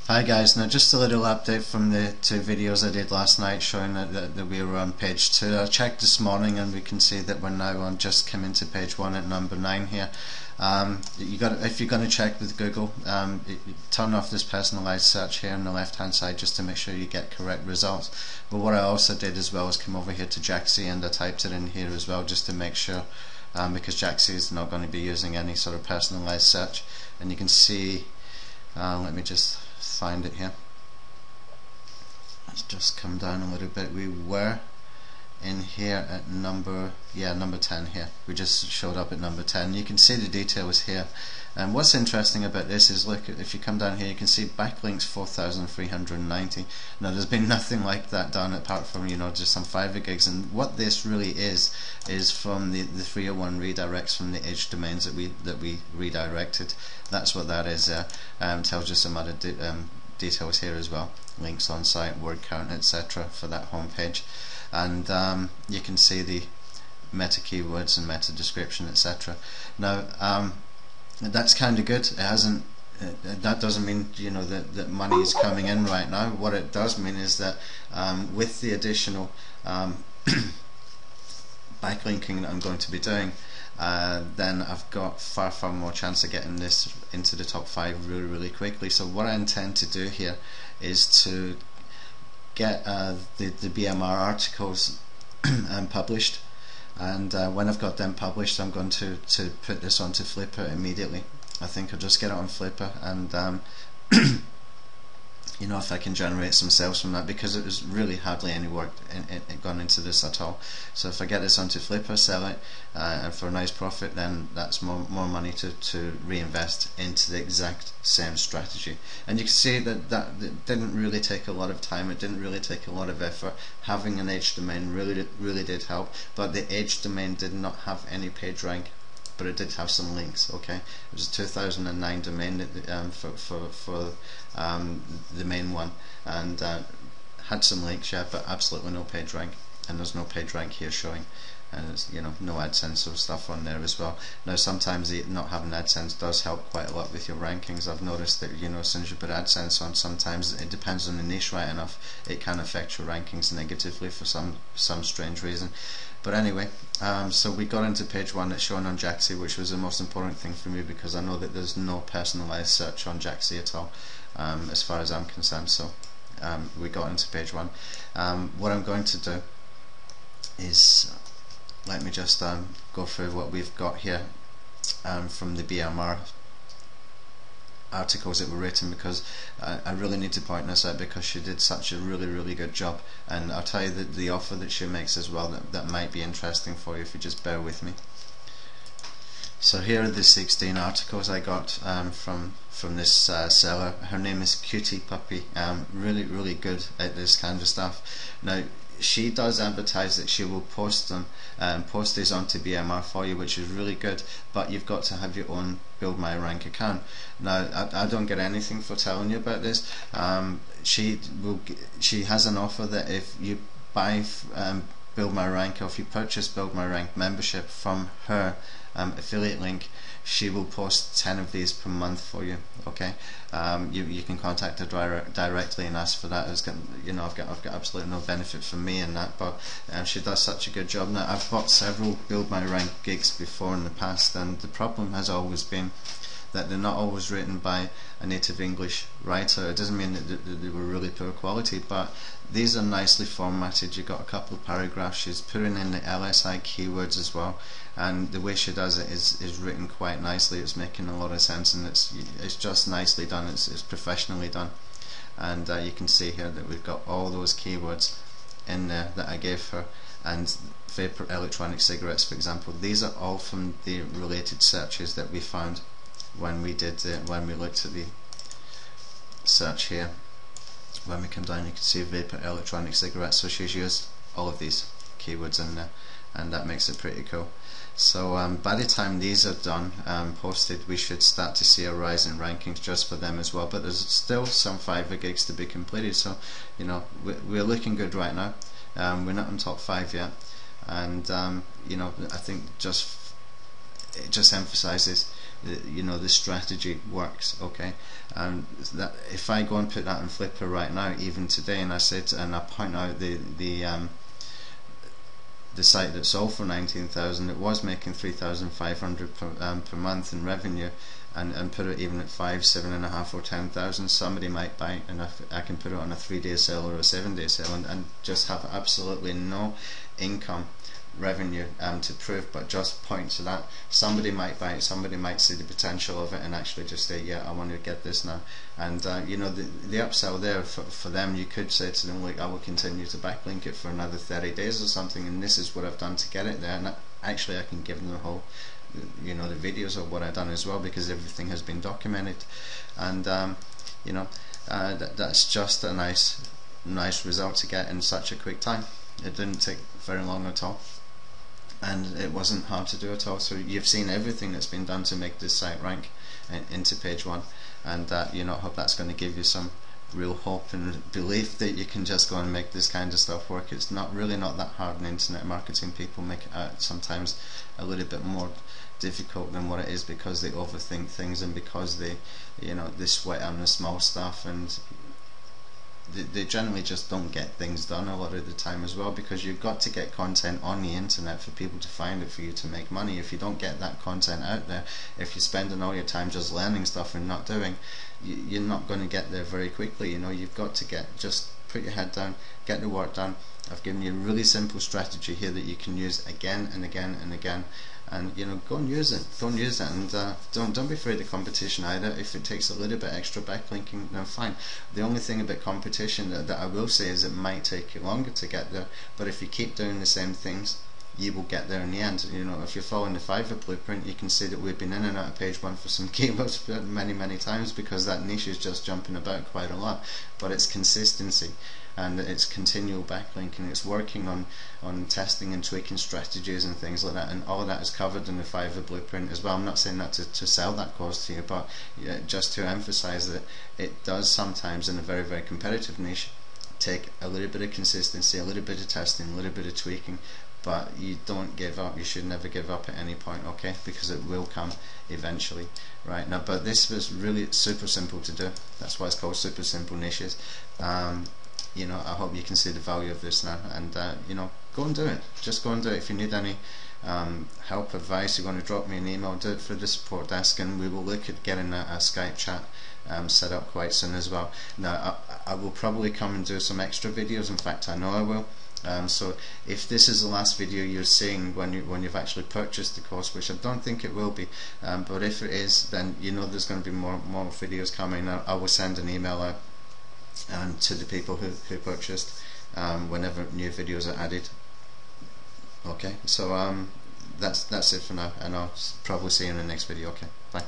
Hi guys, now just a little update from the two videos I did last night showing that we were on page 2. I checked this morning and we can see that we're now on, just come into page 1 at number 9 here. If you're going to check with Google, turn off this personalized search here on the left hand side just to make sure you get correct results. But what I also did as well is come over here to Jaxi and I typed it in here as well just to make sure, because Jaxi is not going to be using any sort of personalized search. And you can see, let me just find it here. Let's just come down a little bit. We were in here at number 10 here. We just showed up at number 10. You can see the details here. And what's interesting about this is, look, if you come down here, you can see backlinks 4,390. Now there's been nothing like that done apart from, just some Fiverr gigs. And what this really is from the 301 redirects from the edge domains that we redirected. That's what that is there. Tells you some other details here as well. Links on site, word count, etc. for that home page. And you can see the meta keywords and meta description, etc. Now that's kind of good. It hasn't. That doesn't mean that money is coming in right now. What it does mean is that with the additional backlinking that I'm going to be doing, then I've got far more chance of getting this into the top 5 really quickly. So what I intend to do here is to get the BMR articles published, and when I've got them published, I'm going to put this onto Flipper immediately. I think I'll just get it on Flipper, and if I can generate some sales from that, because it was really hardly any work gone into this at all. So if I get this onto Flipper, sell it, and for a nice profit, then that's more money to reinvest into the exact same strategy. And you can see that it didn't really take a lot of time, it didn't really take a lot of effort. Having an edge domain really did help, but the edge domain did not have any page rank, but it did have some links. Okay, it was a 2009 domain for the main one, and had some links, yeah, but absolutely no page rank, and there's no page rank here showing, and it's no AdSense or stuff on there as well. Now sometimes not having AdSense does help quite a lot with your rankings. I've noticed that as soon as you put AdSense on, sometimes it depends on the niche right enough, it can affect your rankings negatively for some strange reason. But anyway, so we got into page 1 that's shown on Jaxi, which was the most important thing for me, because I know that there's no personalized search on Jaxi at all, as far as I'm concerned. So we got into page 1. What I'm going to do is, let me just go through what we've got here from the BMR articles that were written, because I really need to point this out, because she did such a really good job. And I'll tell you that the offer that she makes as well, that might be interesting for you if you just bear with me. So here are the 16 articles I got from this seller. Her name is Cutie Puppy. Really good at this kind of stuff. Now she does advertise that she will post these onto BMR for you, which is really good, but you've got to have your own Build My Rank account. Now I don't get anything for telling you about this. She has an offer that if you buy Build My Rank, or if you purchase Build My Rank membership from her affiliate link, she will post 10 of these per month for you. Okay, you can contact her directly and ask for that. I've got absolutely no benefit from me in that, but she does such a good job. Now I've bought several Build My Rank gigs before in the past, and the problem has always been that they're not always written by a native English writer. It doesn't mean that they were really poor quality, but these are nicely formatted. You've got a couple of paragraphs, she's putting in the LSI keywords as well, and the way she does it is written quite nicely. It's making a lot of sense, and it's just nicely done. It's professionally done. And you can see here that we've got all those keywords in there that I gave her. And vapor electronic cigarettes, for example, these are all from the related searches that we found when we looked at the search here. When we come down, you can see vapor electronic cigarettes, so she's used all of these keywords in there, and that makes it pretty cool. So by the time these are done, posted, we should start to see a rise in rankings just for them as well. But there's still some Fiverr gigs to be completed, so we're looking good right now. We're not in top 5 yet, and I think it just emphasises the strategy works. Okay, and that if I go and put that in Flipper right now, even today, and I point out the site that sold for 19,000, it was making 3,500 per month in revenue, and put it even at 5, 7.5, or 10,000, somebody might buy it, and if I can put it on a 3-day sale or a 7-day sale, and just have absolutely no income revenue to prove, but just point to that. Somebody might buy it, somebody might see the potential of it and actually just say, yeah, I want to get this now. And the upsell there for them, you could say to them, like, I will continue to backlink it for another 30 days or something, and this is what I've done to get it there. And actually I can give them the whole, the videos of what I've done as well, because everything has been documented. And that's just a nice result to get in such a quick time. It didn't take very long at all, and it wasn't hard to do at all. So you've seen everything that's been done to make this site rank into page 1, and I hope that's going to give you some real hope and belief that you can just go and make this kind of stuff work. It's really not that hard in internet marketing. People make it out sometimes a little bit more difficult than what it is, because they overthink things, and because they sweat on the small stuff, and they generally just don't get things done a lot of the time as well, because you've got to get content on the internet for people to find it, for you to make money. If you don't get that content out there, if you're spending all your time just learning stuff and not doing, you're not going to get there very quickly. You've got to just put your head down, get the work done. I've given you a really simple strategy here that you can use again and again and again, and go and use it. Go and use it, and don't be afraid of competition either. If it takes a little bit extra backlinking, then fine. The only thing about competition that I will say is it might take you longer to get there, but if you keep doing the same things, you will get there in the end. If you're following the Fiverr blueprint, you can see that we've been in and out of page 1 for some keywords many times, because that niche is just jumping about quite a lot. But it's consistency, and it's continual backlinking. It's working on testing and tweaking strategies and things like that, and all of that is covered in the Fiverr blueprint as well. I'm not saying that to sell that course to you, but just to emphasize that it does sometimes, in a very competitive niche, take a little bit of consistency, a little bit of testing, a little bit of tweaking. But you don't give up. You should never give up at any point, okay? Because it will come eventually, right? Now, but this was really super simple to do. That's why it's called super simple niches. I hope you can see the value of this now, and go and do it. Just go and do it. If you need any help, advice, you're going to drop me an email, do it through the support desk, and we will look at getting a Skype chat set up quite soon as well. Now, I will probably come and do some extra videos. In fact, I know I will. So if this is the last video you're seeing when you've actually purchased the course, which I don't think it will be, but if it is, then there's going to be more videos coming. I will send an email out to the people who purchased whenever new videos are added. Okay, so that's it for now, and I'll probably see you in the next video. Okay, bye.